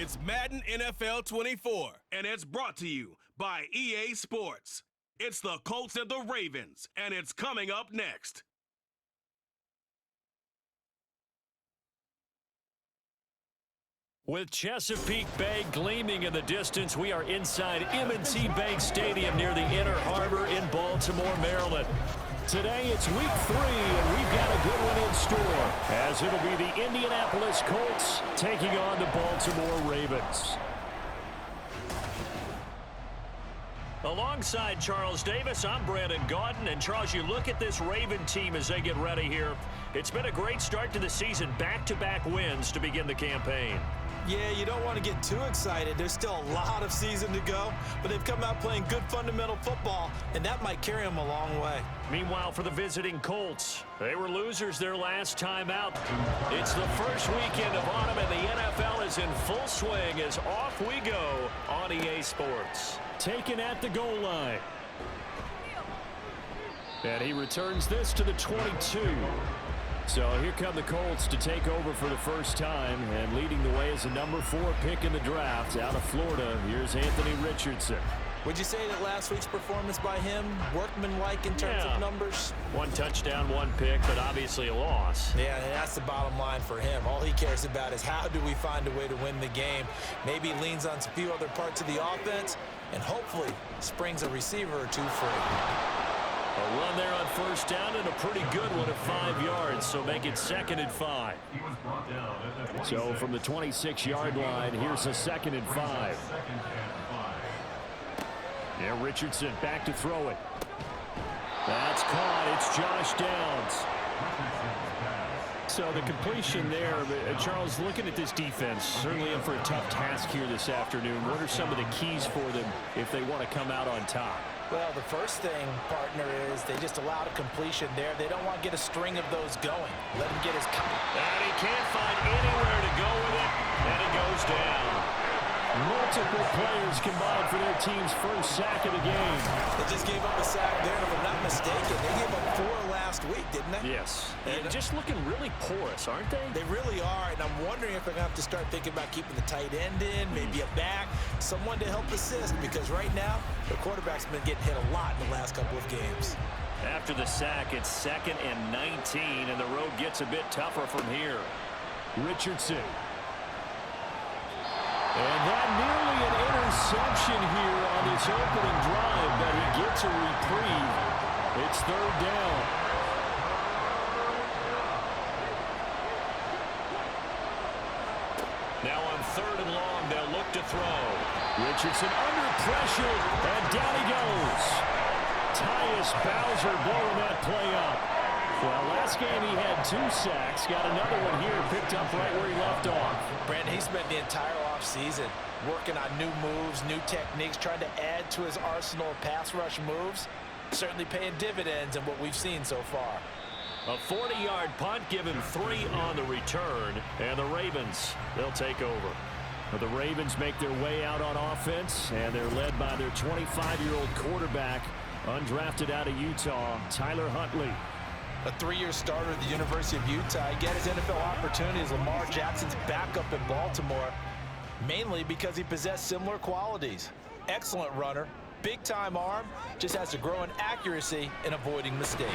It's Madden NFL 24, and it's brought to you by EA Sports. It's the Colts and the Ravens, and it's coming up next. With Chesapeake Bay gleaming in the distance, we are inside M&T Bank Stadium near the Inner Harbor in Baltimore, Maryland. Today it's week 3, and we've got a good one in store, as it'll be the Indianapolis Colts taking on the Baltimore Ravens. Alongside Charles Davis, I'm Brandon Gaudin. And Charles, you look at this Raven team as they get ready here. It's been a great start to the season, back-to-back wins to begin the campaign. Yeah, you don't want to get too excited. There's still a lot of season to go, but they've come out playing good fundamental football, and that might carry them a long way. Meanwhile, for the visiting Colts, they were losers their last time out. It's the first weekend of autumn, and the NFL is in full swing as off we go on EA Sports. Taken at the goal line. And he returns this to the 22. So here come the Colts to take over for the first time, and leading the way is the number 4 pick in the draft out of Florida. Here's Anthony Richardson. Would you say that last week's performance by him, workmanlike in terms of numbers? 1 touchdown, 1 pick, but obviously a loss. Yeah, and that's the bottom line for him. All he cares about is how do we find a way to win the game. Maybe leans on a few other parts of the offense, and hopefully springs a receiver or two free. A run there on first down, and a pretty good one at 5 yards, so make it 2nd and 5. So from the 26-yard line, here's a 2nd and 5. Yeah, Richardson back to throw it. That's caught. It's Josh Downs. So the completion there, Charles, looking at this defense, certainly in for a tough task here this afternoon. What are some of the keys for them if they want to come out on top? Well, the first thing, partner, is they just allowed a completion there. They don't want to get a string of those going. Let him get his... And he can't find anywhere to go with it, and it goes down. Multiple players combined for their team's first sack of the game. They just gave up a sack there, and if I'm not mistaken, they gave up 4 last week, didn't they? Yes. And just looking really porous, aren't they? They really are, and I'm wondering if they're going to have to start thinking about keeping the tight end in, maybe a back, someone to help assist, because right now, the quarterback's been getting hit a lot in the last couple of games. After the sack, it's 2nd and 19, and the road gets a bit tougher from here. Richardson. And that nearly an interception here on this opening drive, but he gets a reprieve. It's 3rd down. Now on 3rd and long, they'll look to throw. Richardson under pressure, and down he goes. Tyus Bowser blowing that play up. Well, last game he had 2 sacks. Got another one here, picked up right where he left off. Brandon, he spent the entire offseason working on new moves, new techniques, trying to add to his arsenal of pass rush moves. Certainly paying dividends in what we've seen so far. A 40-yard punt, given 3 on the return, and the Ravens, they'll take over. But the Ravens make their way out on offense, and they're led by their 25-year-old quarterback, undrafted out of Utah, Tyler Huntley. A 3-year starter at the University of Utah. He got his NFL opportunity as Lamar Jackson's backup in Baltimore, mainly because he possessed similar qualities. Excellent runner, big-time arm, just has to grow in accuracy and avoiding mistakes.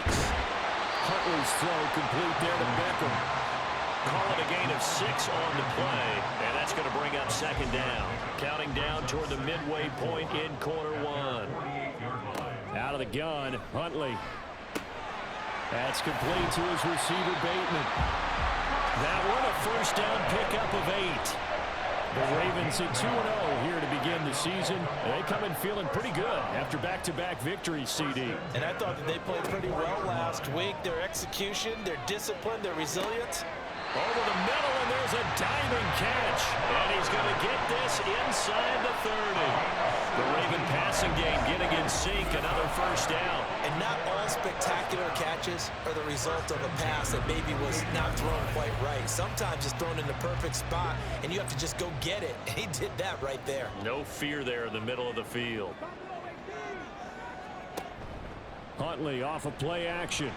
Huntley's throw complete there to Beckham. Call it a gain of 6 on the play, and that's going to bring up 2nd down. Counting down toward the midway point in quarter 1. Out of the gun, Huntley. That's complete to his receiver, Bateman. That one a first down pickup of 8. The Ravens at 2-0 here to begin the season. They come in feeling pretty good after back-to-back victories, CD. And I thought that they played pretty well last week. Their execution, their discipline, their resilience. Over the middle, and there's a diving catch. And he's going to get this inside the 30. The Raven passing game getting in sync, another first down. And not all spectacular catches are the result of a pass that maybe was not thrown quite right. Sometimes it's thrown in the perfect spot, and you have to just go get it. And he did that right there. No fear there in the middle of the field. Huntley off of play action.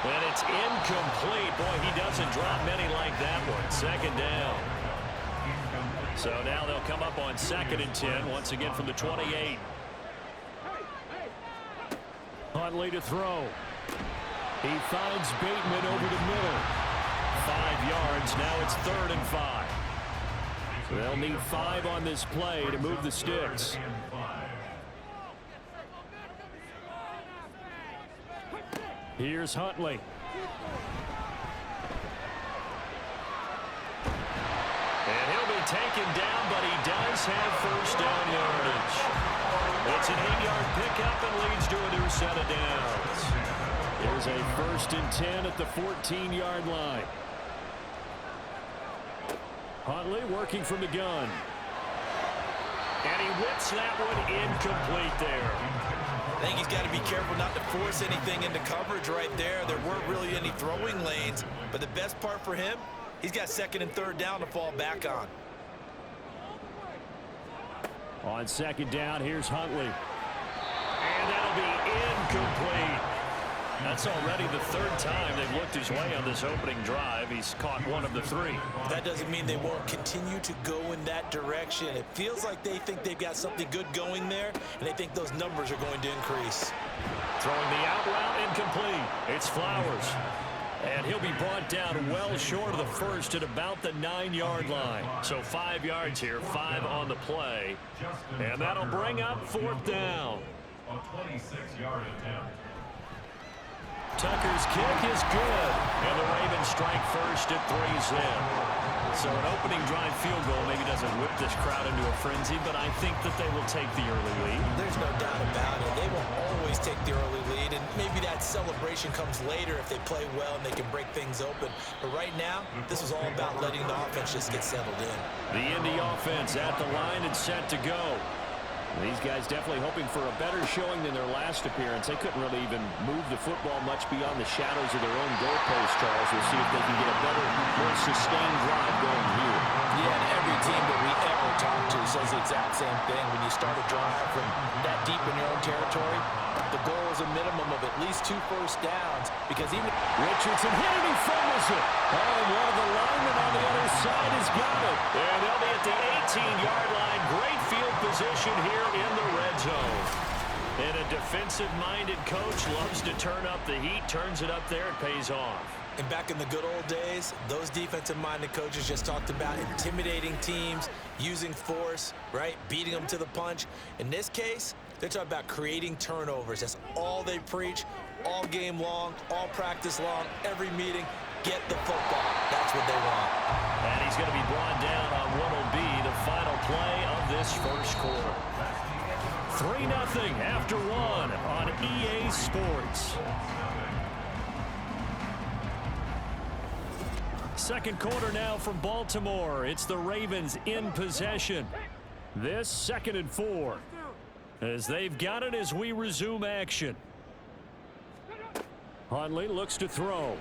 And it's incomplete. Boy, he doesn't drop many like that one. 2nd down. So now they'll come up on 2nd and 10, once again from the 28. Huntley to throw. He finds Bateman over the middle. 5 yards. Now it's 3rd and 5. So they'll need 5 on this play to move the sticks. Here's Huntley. And he'll be taken down, but he does have first down yardage. It's an 8-yard pickup and leads to a new set of downs. There's a 1st and 10 at the 14-yard line. Huntley working from the gun. And he whips that one incomplete there. I think he's got to be careful not to force anything into coverage right there. There weren't really any throwing lanes, but the best part for him, he's got 2nd and 3rd down to fall back on. On 2nd down, here's Huntley. And that'll be incomplete. That's already the 3rd time they've looked his way on this opening drive. He's caught 1 of the 3. That doesn't mean they won't continue to go in that direction. It feels like they think they've got something good going there, and they think those numbers are going to increase. Throwing the out route, incomplete. It's Flowers. And he'll be brought down well short of the 1st at about the 9-yard line. So 5 yards here, 5 on the play. And that'll bring up 4th down. A 26-yard attempt. Tucker's kick is good. And the Ravens strike first at 3's in. So an opening drive field goal maybe doesn't whip this crowd into a frenzy, but I think that they will take the early lead. There's no doubt about it. They will always take the early lead, and maybe that celebration comes later if they play well and they can break things open. But right now, this is all about letting the offense just get settled in. The Indy offense at the line and set to go. These guys definitely hoping for a better showing than their last appearance. They couldn't really even move the football much beyond the shadows of their own goalpost, Charles. We'll see if they can get a better, more sustained drive going here. Yeah, and every team that we ever talk to says the exact same thing. When you start a drive from that deep in your own territory, the goal is a minimum of at least 2 first downs, because even Richardson hit it, he fumbles it. Oh, one of the linemen on the other side has got it. And they'll be at the 18-yard line. Great field position here in the red zone. And a defensive-minded coach loves to turn up the heat, turns it up there, it pays off. And back in the good old days, those defensive-minded coaches just talked about intimidating teams, using force, right, beating them to the punch. In this case, they're talking about creating turnovers. That's all they preach, all game long, all practice long, every meeting. Get the football. That's what they want. And he's going to be brought down on what will be the final play of this first quarter. 3-0 after 1 on EA Sports. Second quarter now from Baltimore. It's the Ravens in possession. This 2nd and 4. As they've got it as we resume action. Huntley looks to throw.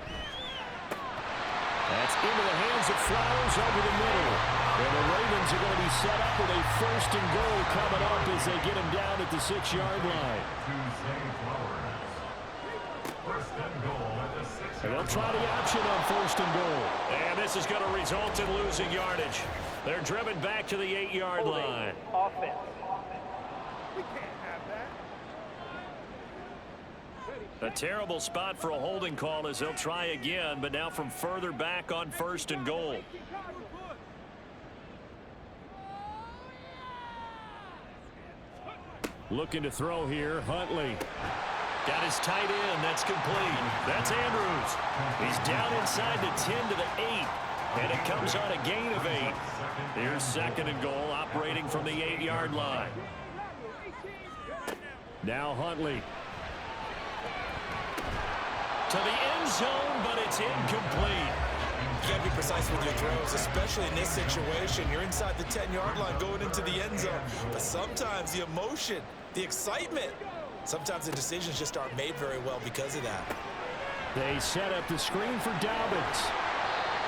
That's into the hands of Flowers over the middle. And the Ravens are going to be set up with a 1st and goal coming up as they get him down at the 6-yard line. And they'll try the option on 1st and goal. And this is going to result in losing yardage. They're driven back to the 8-yard line. Offense. A terrible spot for a holding call as they'll try again, but now from further back on 1st and goal. Looking to throw here, Huntley. Got his tight end, that's complete. That's Andrews. He's down inside the 10 to the 8, and it comes on a gain of 8. Here's 2nd and goal, operating from the 8-yard line. Now Huntley. To the end zone, but it's incomplete. You got to be precise with your throws, especially in this situation. You're inside the 10-yard line going into the end zone. But sometimes the emotion, the excitement, sometimes the decisions just aren't made very well because of that. They set up the screen for Dobbins.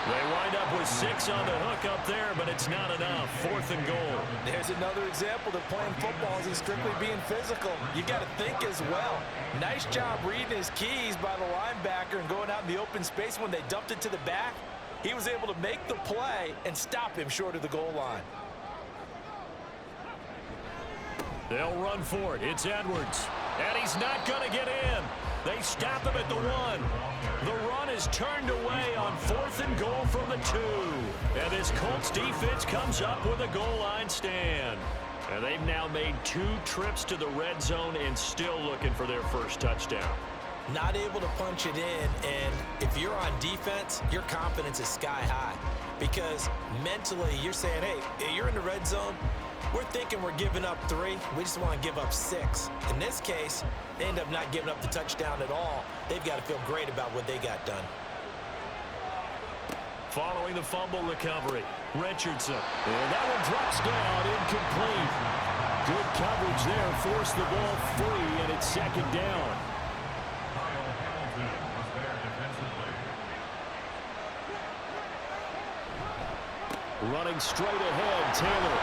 They wind up with 6 on the hook up there, but it's not enough. 4th and goal. There's another example that playing football isn't strictly being physical. You got to think as well. Nice job reading his keys by the linebacker and going out in the open space when they dumped it to the back. He was able to make the play and stop him short of the goal line. They'll run for it. It's Edwards. And he's not going to get in. They stop him at the 1. The run is turned away on 4th and goal from the 2. And this Colts defense comes up with a goal line stand. And they've now made 2 trips to the red zone and still looking for their first touchdown. Not able to punch it in, and if you're on defense, your confidence is sky high. Because mentally, you're saying, hey, you're in the red zone. We're thinking we're giving up 3. We just want to give up 6. In this case, they end up not giving up the touchdown at all. They've got to feel great about what they got done. Following the fumble recovery, Richardson. And that one drops down, incomplete. Good coverage there, forced the ball free, and it's 2nd down. Running straight ahead, Taylor.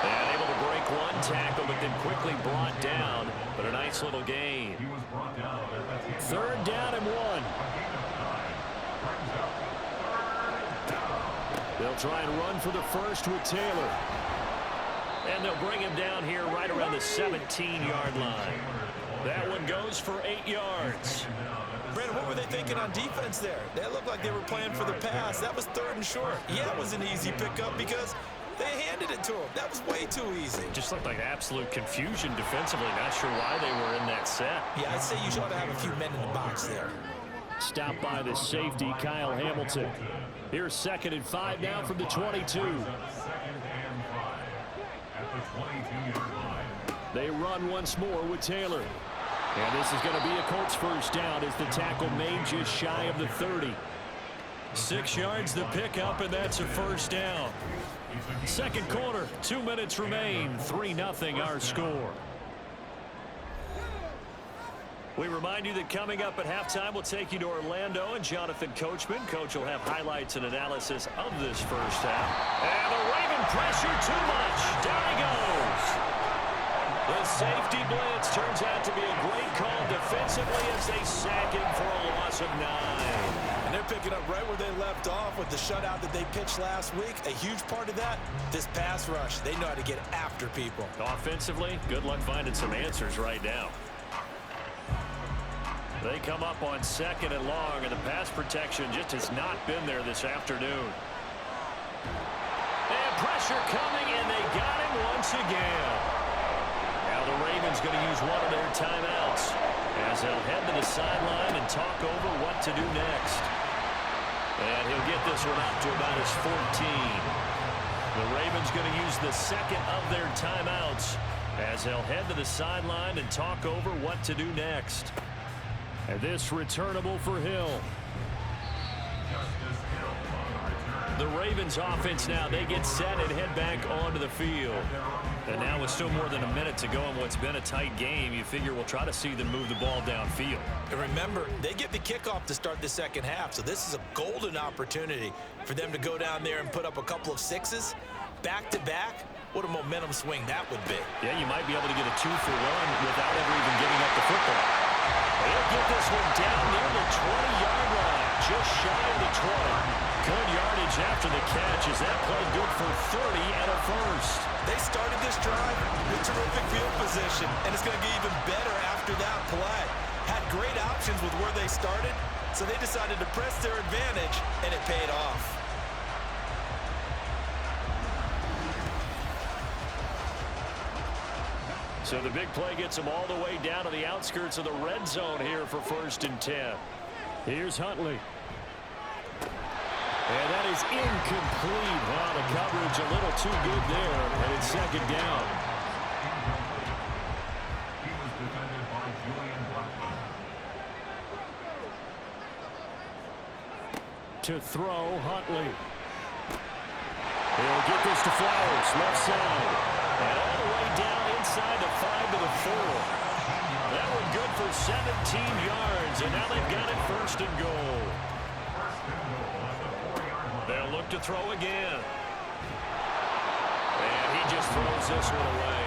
And able to break 1 tackle, but then quickly brought down. But a nice little gain. 3rd down and 1. They'll try and run for the first with Taylor. And they'll bring him down here right around the 17-yard line. That one goes for 8 yards. Brandon, what were they thinking on defense there? That looked like they were playing for the pass. That was 3rd and short. Yeah, it was an easy pickup because they handed it to him. That was way too easy. Just looked like absolute confusion defensively. Not sure why they were in that set. Yeah, I'd say you ought to have a few men in the box there. Stopped by the safety, Kyle Hamilton. Here's 2nd and 5 now from the 22. They run once more with Taylor. And this is going to be a Colts first down as the tackle made just shy of the 30. 6 yards the pickup, and that's a first down. 2nd quarter, 2 minutes remain. 3-0 our score. We remind you that coming up at halftime, we'll take you to Orlando and Jonathan Coachman. Coach will have highlights and analysis of this first half. And the Raven pressure too much. Down he goes. The safety blitz turns out to be a great call defensively as they sack him for a loss of 9. And they're picking up right where they left off with the shutout that they pitched last week. A huge part of that, this pass rush. They know how to get after people. Offensively, good luck finding some answers right now. They come up on 2nd and long, and the pass protection just has not been there this afternoon. And pressure coming, and they got him once again. Now the Ravens going to use one of their timeouts as they'll head to the sideline and talk over what to do next. And he'll get this one out to about his 14. The Ravens going to use the 2nd of their timeouts as they'll head to the sideline and talk over what to do next. And this returnable for Hill. The Ravens offense now, they get set and head back onto the field. And now with still more than a minute to go in what's been a tight game, you figure we'll try to see them move the ball downfield. And remember, they get the kickoff to start the 2nd half, so this is a golden opportunity for them to go down there and put up a couple of 6s. Back-to-back, what a momentum swing that would be. Yeah, you might be able to get a 2-for-1 without ever even giving up the football. They'll get this one down near the 20-yard line, just shy of the 20. Good yardage after the catch as that play good for 30 and a first. They started this drive with terrific field position, and it's going to get even better after that play. Had great options with where they started, so they decided to press their advantage, and it paid off. So the big play gets them all the way down to the outskirts of the red zone here for 1st and 10. Here's Huntley. And that is incomplete. Wow, the coverage a little too good there, and it's 2nd down. To throw, Huntley. He'll get this to Flowers, left side. And all the way down inside the 5 to the 4. That one good for 17 yards, and now they've got it 1st and goal. They'll look to throw again. And he just throws this one away.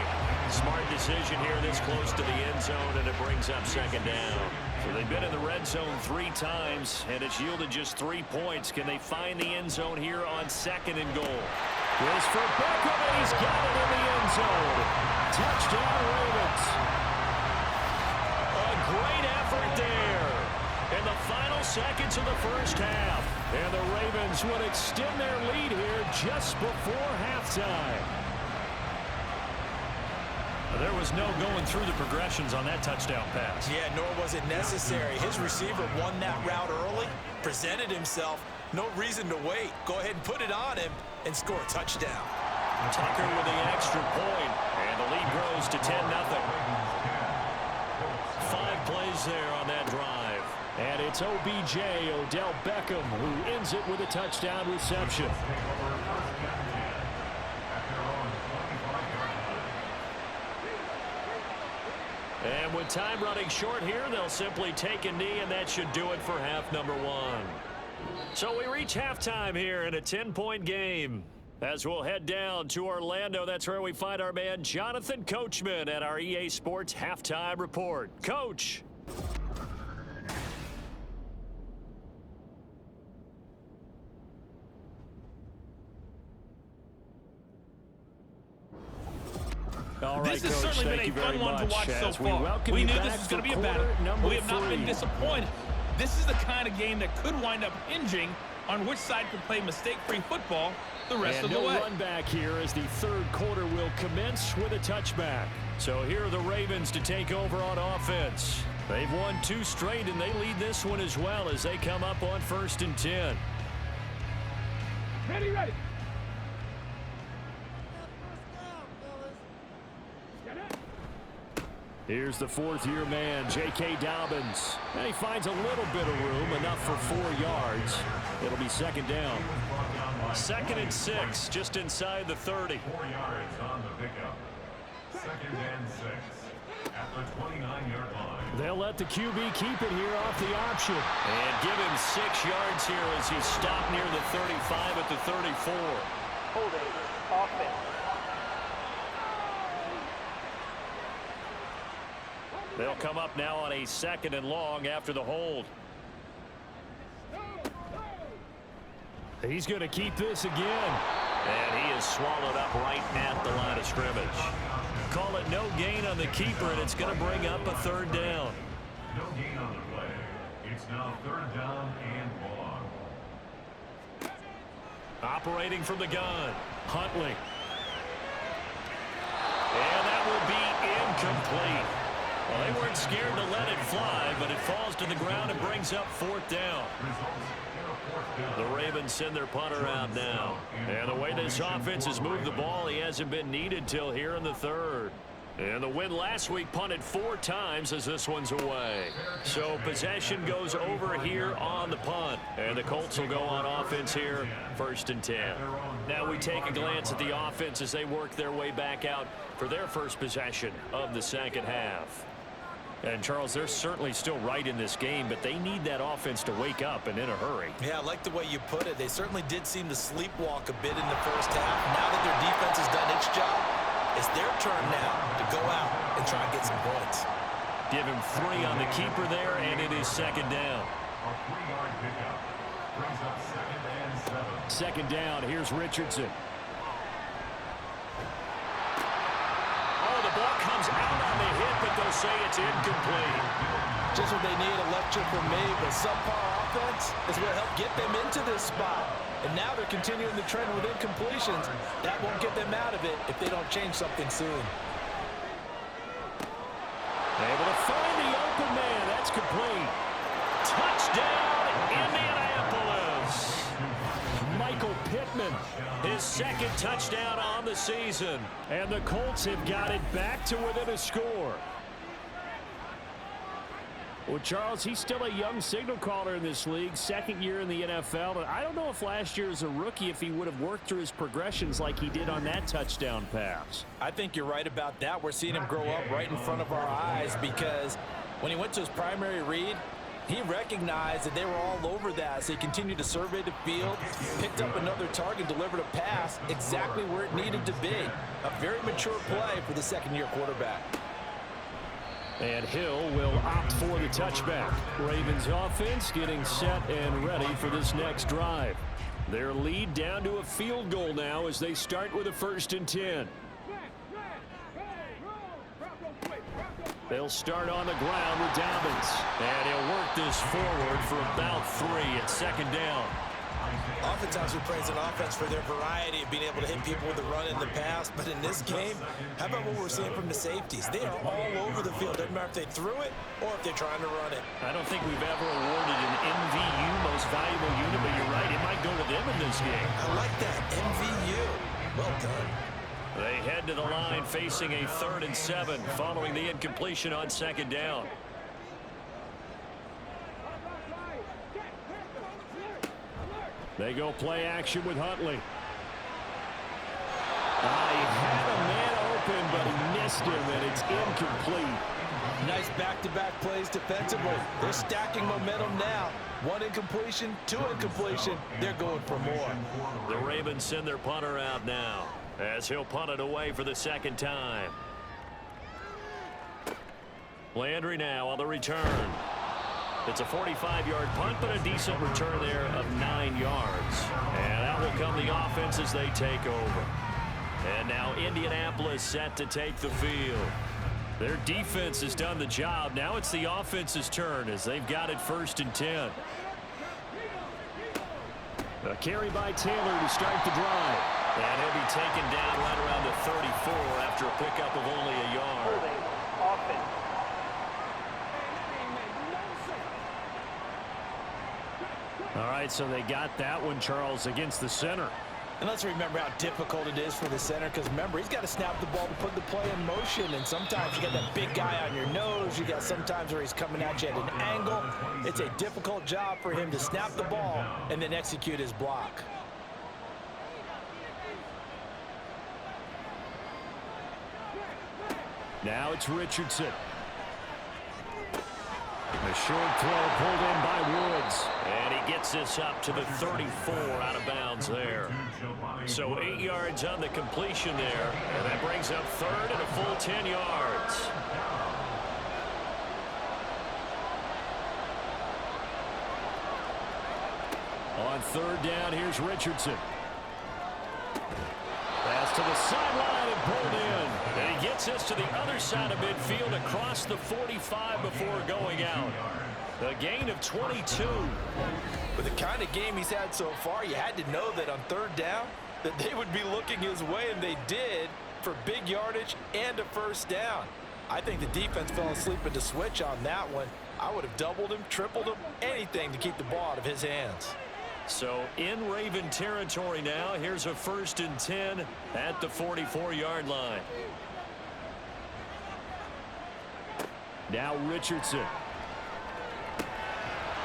Smart decision here this close to the end zone, and it brings up 2nd down. So they've been in the red zone 3 times, and it's yielded just 3 points. Can they find the end zone here on 2nd and goal? Is for Beckham, and he's got it in the end zone. Touchdown, Ravens. A great effort there in the final seconds of the first half. And the Ravens would extend their lead here just before halftime. There was no going through the progressions on that touchdown pass. Yeah, nor was it necessary. His receiver won that route early, presented himself. No reason to wait. Go ahead and put it on him and score a touchdown. Tucker with the extra point, and the lead grows to 10-0. 5 plays there on that drive. And it's OBJ, Odell Beckham, who ends it with a touchdown reception. And with time running short here, they'll simply take a knee, and that should do it for half number 1. So we reach halftime here in a 10-point game. As we'll head down to Orlando, that's where we find our man Jonathan Coachman at our EA Sports Halftime Report. Coach. All right, this has Coach, certainly been a fun one to watch so far. We knew this was going to be a battle. We have not been disappointed. This is the kind of game that could wind up hinging on which side can play mistake-free football the rest of the way. And no run back here as the third quarter will commence with a touchback. So here are the Ravens to take over on offense. They've won 2 straight, and they lead this one as well as they come up on 1st and 10. Ready. Here's the 4th-year man, J.K. Dobbins. And he finds a little bit of room, enough for 4 yards. It'll be 2nd down. 2nd and 6, just inside the 30. 4 yards on the pickup. 2nd and 6 at the 29-yard line. They'll let the QB keep it here off the option. And give him 6 yards here as he's stopped near the 35 at the 34. Holding offense. They'll come up now on a 2nd and long after the hold. He's going to keep this again. And he is swallowed up right at the line of scrimmage. Call it no gain on the keeper, and it's going to bring up a 3rd down. No gain on the play. It's now 3rd down and long. Operating from the gun, Huntley. And that will be incomplete. Well, they weren't scared to let it fly, but it falls to the ground and brings up 4th down. The Ravens send their punter out now. And the way this offense has moved the ball, he hasn't been needed till here in the 3rd. And the win last week punted 4 times as this one's away. So possession goes over here on the punt. And the Colts will go on offense here, 1st and 10. Now we take a glance at the offense as they work their way back out for their first possession of the 2nd half. And, Charles, they're certainly still right in this game, but they need that offense to wake up and in a hurry. Yeah, I like the way you put it. They certainly did seem to sleepwalk a bit in the first half. Now that their defense has done its job, it's their turn now to go out and try and get some points. Give him 3 on the keeper there, and it is 2nd down. A 3-yard pickup brings up 2nd and 7. 2nd down, here's Richardson. The ball comes out on the hit, but they'll say it's incomplete. Just what they need, a lecture from me, but subpar offense is what helped get them into this spot. And now they're continuing the trend with incompletions. That won't get them out of it if they don't change something soon. Able to find the open man. That's complete. Touchdown, Indianapolis. Michael Pittman, his 2nd touchdown on the season. And the Colts have got it back to within a score. Well, Charles, he's still a young signal caller in this league, 2nd year in the NFL. But I don't know if last year as a rookie, if he would have worked through his progressions like he did on that touchdown pass. I think you're right about that. We're seeing him grow up right in front of our eyes because when he went to his primary read, he recognized that they were all over that, so he continued to survey the field, picked up another target, delivered a pass exactly where it needed to be. A very mature play for the 2nd-year quarterback. And Hill will opt for the touchback. Ravens offense getting set and ready for this next drive. Their lead down to a field goal now as they start with a 1st and 10. They'll start on the ground with RAVENS. And he'll work this forward for about 3 at 2nd down. Oftentimes we praise an offense for their variety of being able to hit people with the run in the pass, but in this game, how about what we're seeing from the safeties? They are all over the field. Doesn't matter if they threw it or if they're trying to run it. I don't think we've ever awarded an MVU, most valuable unit, but you're right, it might go to them in this game. I like that, MVU. Well done. They head to the line facing a 3rd and 7 following the incompletion on 2nd down. They go play action with Huntley. He had a man open, but he missed him, and it's incomplete. Nice back-to-back plays defensively. They're stacking momentum now. 1 incompletion, 2 incompletion. They're going for more. The Ravens send their punter out now as he'll punt it away for the 2nd time. Landry now on the return. It's a 45-yard punt, but a decent return there of 9 yards. And out will come the offense as they take over. And now Indianapolis set to take the field. Their defense has done the job. Now it's the offense's turn as they've got it 1st and 10. A carry by Taylor to start the drive. And he'll be taken down right around the 34 after a pickup of only a yard. Holding. Offense. All right, so they got that one, Charles, against the center. And let's remember how difficult it is for the center, because remember, he's got to snap the ball to put the play in motion, and sometimes you got that big guy on your nose. You got sometimes where he's coming at you at an angle. It's a difficult job for him to snap the ball and then execute his block. Now it's Richardson. A short throw pulled in by Woods. And he gets this up to the 34 out of bounds there. So 8 yards on the completion there. And that brings up 3rd and a full 10 yards. On 3rd down, here's Richardson. Pass to the sideline and pulled in. And he gets this to the other side of midfield across the 45 before going out. A gain of 22. With the kind of game he's had so far, you had to know that on 3rd down that they would be looking his way, and they did, for big yardage and a 1st down. I think the defense fell asleep at the switch on that one. I would have doubled him, tripled him, anything to keep the ball out of his hands. So in Raven territory now. Here's a 1st and 10 at the 44-yard line. Now Richardson.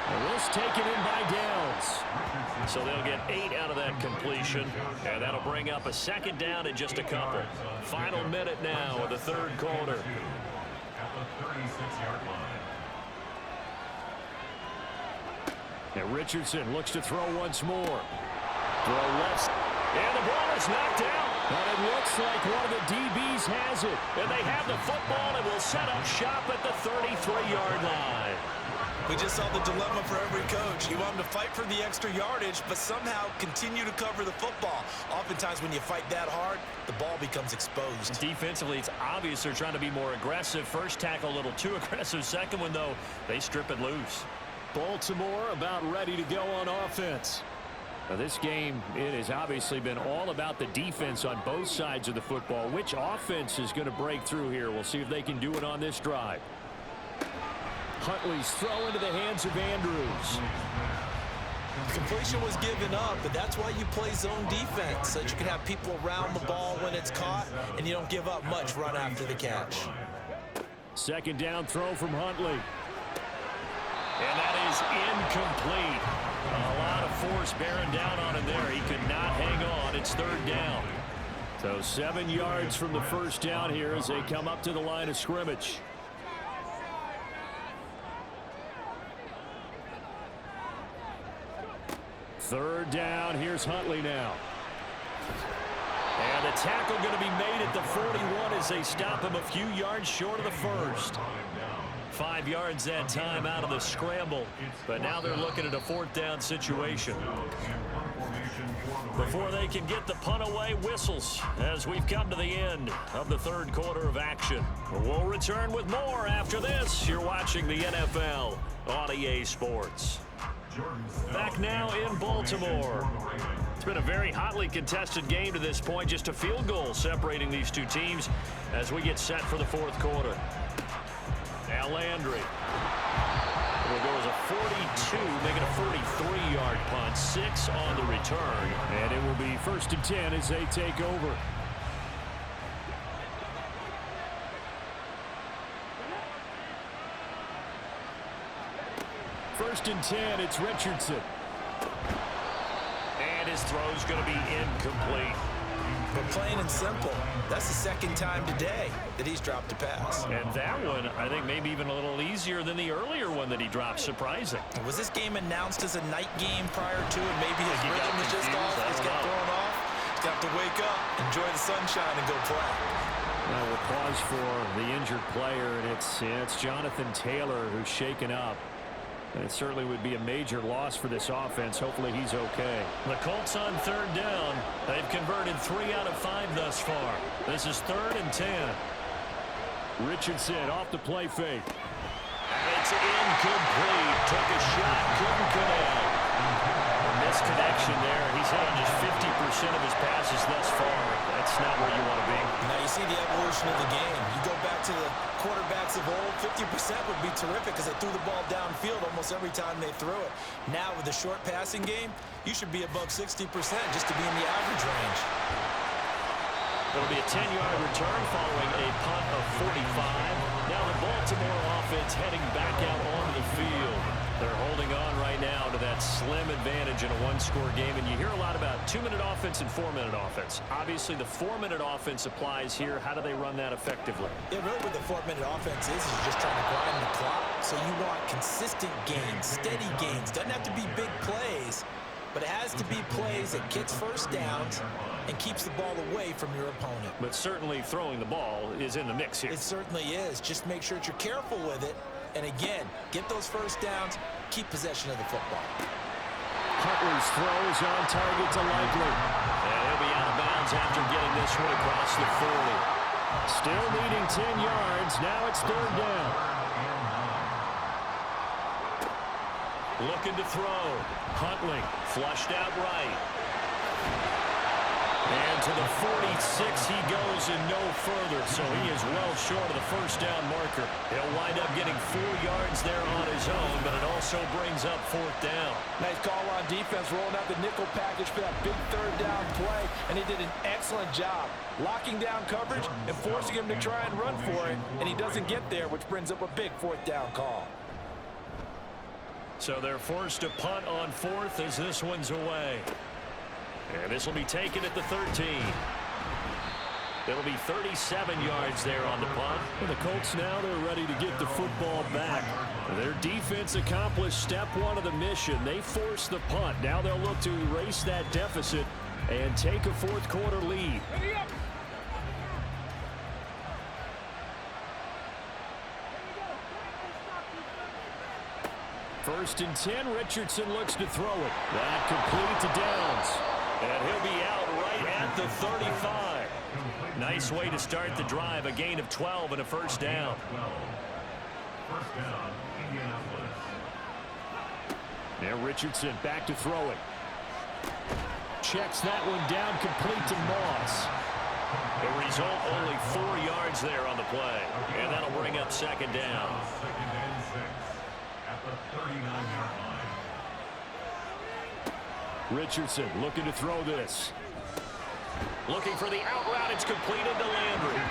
And this taken in by Downs. So they'll get 8 out of that completion. And that'll bring up a 2nd down in just a couple. Final minute now of the 3rd quarter. At the 36-yard line. And Richardson looks to throw once more. Throw left. And the ball is knocked out. And it looks like one of the DBs has it. And they have the football and will set up shop at the 33-yard line. We just saw the dilemma for every coach. You want him to fight for the extra yardage, but somehow continue to cover the football. Oftentimes when you fight that hard, the ball becomes exposed. Defensively, it's obvious they're trying to be more aggressive. First tackle a little too aggressive. Second one, though, they strip it loose. Baltimore about ready to go on offense. Now this game, it has obviously been all about the defense on both sides of the football. Which offense is going to break through here? We'll see if they can do it on this drive. Huntley's throw into the hands of Andrews. Completion was given up, but that's why you play zone defense, so that you can have people around the ball when it's caught, and you don't give up much run after the catch. 2nd down throw from Huntley. And that is incomplete. A lot of force bearing down on him there. He could not hang on. It's 3rd down. So 7 yards from the 1st down here as they come up to the line of scrimmage. Third down. Here's Huntley now. And the tackle going to be made at the 41 as they stop him a few yards short of the 1st. 5 yards that time out of the scramble. But now they're looking at a 4th down situation. Before they can get the punt away, whistles as we've come to the end of the third quarter of action. We'll return with more after this. You're watching the NFL on EA Sports. Back now in Baltimore. It's been a very hotly contested game to this point. Just a field goal separating these two teams as we get set for the fourth quarter. Now Landry. It'll go as a 42, make it a 43-yard punt. 6 on the return. And it will be 1st and 10 as they take over. First and 10, it's Richardson. And his throw's going to be incomplete. But plain and simple, that's the second time today that he's dropped a pass. And that one, I think, maybe even a little easier than the earlier one that he dropped. Surprising. Was this game announced as a night game prior to it? Maybe his rhythm was just off. He's got thrown off. He's got to wake up, enjoy the sunshine, and go play. Now we'll pause for the injured player, and it's Jonathan Taylor who's shaken up. And it certainly would be a major loss for this offense. Hopefully he's okay. The Colts on third down. They've converted 3 out of 5 thus far. This is 3rd and 10. Richardson off the play fake. And it's incomplete. Took a shot, couldn't connect. A misconnection there. He's hit on just 50% of his passes thus far. That's not where you want to be. Now you see the evolution of the game. You go back to the quarterbacks of old, 50% would be terrific because they threw the ball downfield almost every time they threw it. Now with the short passing game, you should be above 60% just to be in the average range. It'll be a 10-yard return following a punt of 45. Now the Baltimore offense heading back out onto the field. They're holding on right now to that slim advantage in a one-score game. And you hear a lot about 2-minute offense and 4-minute offense. Obviously, the 4-minute offense applies here. How do they run that effectively? Yeah, really what the 4-minute offense is just trying to grind the clock. So you want consistent gains, steady gains. Doesn't have to be big plays, but it has to be plays that gets first downs and keeps the ball away from your opponent. But certainly throwing the ball is in the mix here. It certainly is. Just make sure that you're careful with it. And again, get those first downs, keep possession of the football. Huntley's throw is on target to Likely. And he'll be out of bounds after getting this one across the 40. Still needing 10 yards. Now it's 3rd down. Looking to throw. Huntley Flushed out right. And to the 46 he goes and no further, so he is well short of the first down marker. He'll wind up getting 4 yards there on his own, but it also brings up 4th down. Nice call on defense, rolling out the nickel package for that big 3rd down play, and he did an excellent job locking down coverage and forcing him to try and run for it, and he doesn't get there, which brings up a big 4th down call. So they're forced to punt on 4th as this one's away. And this will be taken at the 13. It'll be 37 yards there on the punt. Well, the Colts now, they're ready to get the football back. Their defense accomplished step 1 of the mission. They forced the punt. Now they'll look to erase that deficit and take a 4th quarter lead. First and 10, Richardson looks to throw it. That complete to Downs. And he'll be out right at the 35. Nice way to start the drive. A gain of 12 and a first down. First down, Indianapolis. Now Richardson back to throw it. Checks that one down, complete to Moss. The result, only 4 yards there on the play. And that'll bring up second down. Second and 6 at the 39-yard line. Richardson looking to throw this. Looking for the out route. It's completed to Landry.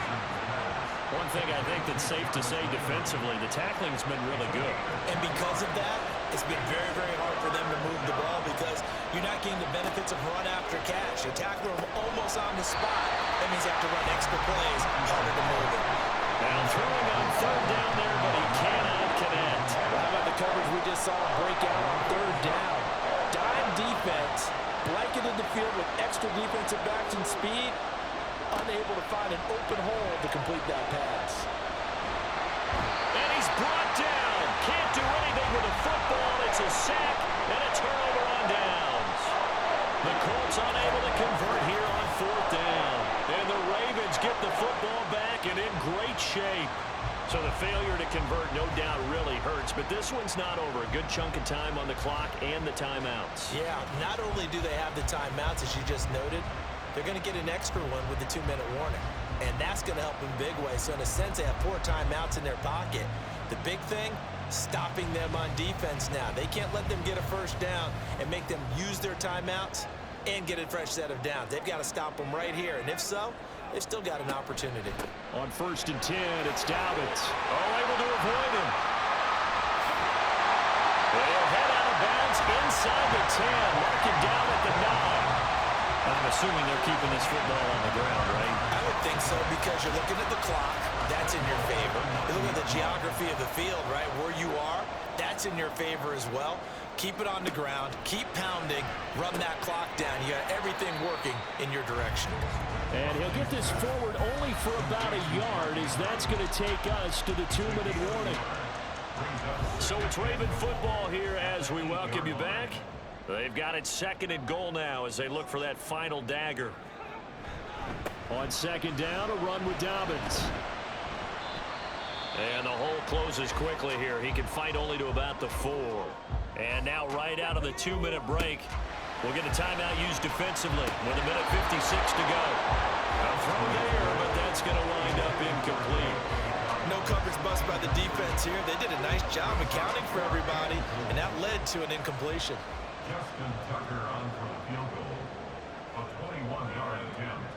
One thing I think that's safe to say defensively, the tackling's been really good. And because of that, it's been very, very hard for them to move the ball because you're not getting the benefits of run after catch. You tackle them almost on the spot. That means you have to run extra plays, harder to move it. Now throwing on 3rd down there, but he cannot connect. Well, how about the coverage we just saw break out on 3rd down? Dime defense, blanketed the field with extra defensive backs and speed, unable to find an open hole to complete that pass. And he's brought down. Can't do anything with the football. It's a sack and a turnover on downs. The Colts unable to convert here on 4th down. And the Ravens get the football back and in great shape. So the failure to convert, no doubt, really hurts. But this one's not over. A good chunk of time on the clock and the timeouts. Yeah, not only do they have the timeouts, as you just noted, they're going to get an extra one with the 2-minute warning. And that's going to help in big ways. So in a sense, they have 4 timeouts in their pocket. The big thing, stopping them on defense now. They can't let them get a first down and make them use their timeouts and get a fresh set of downs. They've got to stop them right here. And if so, they've still got an opportunity. On 1st and 10, it's Dobbins. Oh, able to avoid him. They'll head out of bounds inside the 10. Mark it down at the 9. I'm assuming they're keeping this football on the ground, right? I would think so, because you're looking at the clock. That's in your favor. You're looking at the geography of the field, right? Where you are, that's in your favor as well. Keep it on the ground. Keep pounding. Run that clock down. You got everything working in your direction. And he'll get this forward only for about a yard, as that's going to take us to the 2-minute warning. So it's Raven football here as we welcome you back. They've got it 2nd and goal now as they look for that final dagger. On 2nd down, a run with Dobbins. And the hole closes quickly here. He can fight only to about the 4. And now right out of the 2-minute break, we'll get a timeout used defensively with 1:56 to go. A throw there, but that's going to wind up incomplete. No coverage bust by the defense here. They did a nice job accounting for everybody, and that led to an incompletion. Justin Tucker on for the field goal. A 21-yard attempt.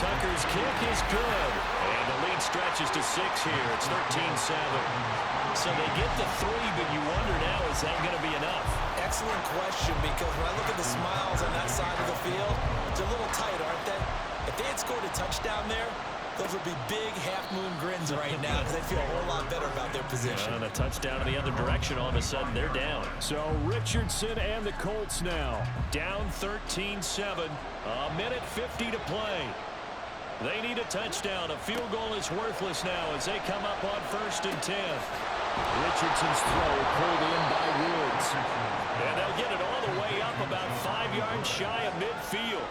Tucker's kick is good. And the lead stretches to 6 here. It's 13-7. So they get the 3, but you wonder now, is that going to be enough? Excellent question, because when I look at the smiles on that side of the field, they're a little tight, aren't they? If they had scored a touchdown there, those would be big half-moon grins right now, because they feel a whole lot better about their position. And a touchdown in the other direction, all of a sudden they're down. So Richardson and the Colts now. Down 13-7, 1:50 to play. They need a touchdown. A field goal is worthless now as they come up on 1st and 10. Richardson's throw pulled in by Woods. And they'll get it all the way up about 5 yards shy of midfield.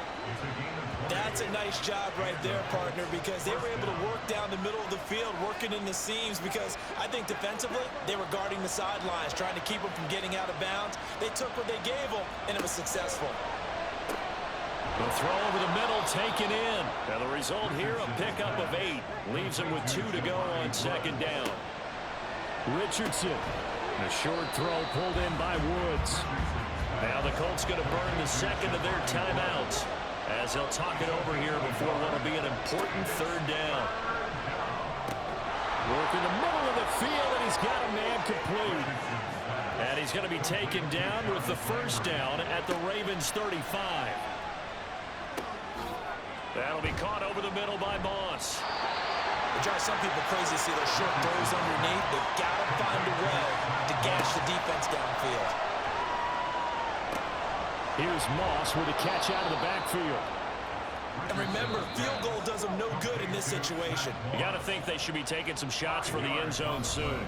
That's a nice job right there, partner, because they were able to work down the middle of the field, working in the seams, because I think defensively they were guarding the sidelines, trying to keep them from getting out of bounds. They took what they gave them, and it was successful. The throw over the middle taken in. Now the result here, a pickup of 8. Leaves them with 2 to go on 2nd down. Richardson. The short throw pulled in by Woods. Now the Colts going to burn the 2nd of their timeouts as they'll talk it over here before what will be an important 3rd down. Work in the middle of the field, and he's got a man complete. And he's going to be taken down with the 1st down at the Ravens 35. That'll be caught over the middle by Moss. It drives some people crazy to see those short throws underneath. They've got to find a way to gash the defense downfield. Here's Moss with a catch out of the backfield. And remember, field goal does them no good in this situation. You got to think they should be taking some shots for the end zone soon.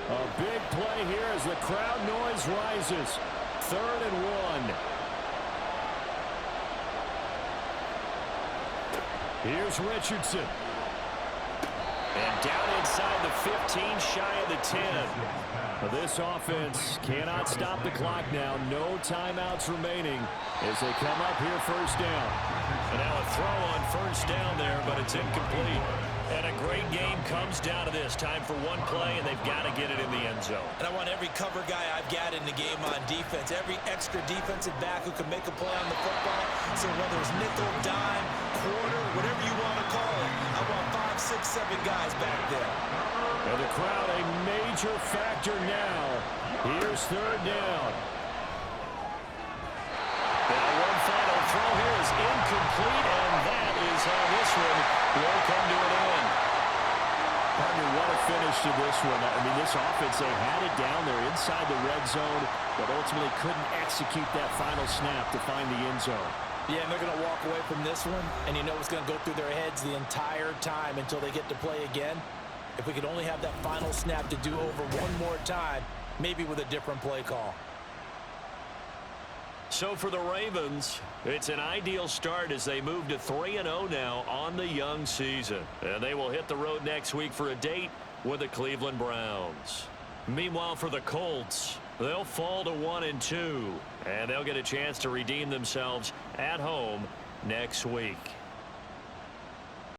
A big play here as the crowd noise rises. 3rd and 1. Here's Richardson. And down inside the 15, shy of the 10. This offense cannot stop the clock now. No timeouts remaining as they come up here 1st down. And now a throw on 1st down there, but it's incomplete. And a great game comes down to this. Time for one play, and they've got to get it in the end zone. And I want every cover guy I've got in the game on defense, every extra defensive back who can make a play on the football. So whether it's nickel, dime, quarter, whatever you want to call it, I want 5, 6, 7 guys back there. And the crowd a major factor now. Here's 3rd down. Now one final throw here is incomplete, and that is how this one will come to an end. Partner, what a finish to this one. I mean, this offense, they had it down there inside the red zone, but ultimately couldn't execute that final snap to find the end zone. Yeah, and they're going to walk away from this one, and you know it's going to go through their heads the entire time until they get to play again. If we could only have that final snap to do over one more time, maybe with a different play call. So for the Ravens, it's an ideal start as they move to 3-0 now on the young season. And they will hit the road next week for a date with the Cleveland Browns. Meanwhile, for the Colts, they'll fall to 1-2, and they'll get a chance to redeem themselves at home next week.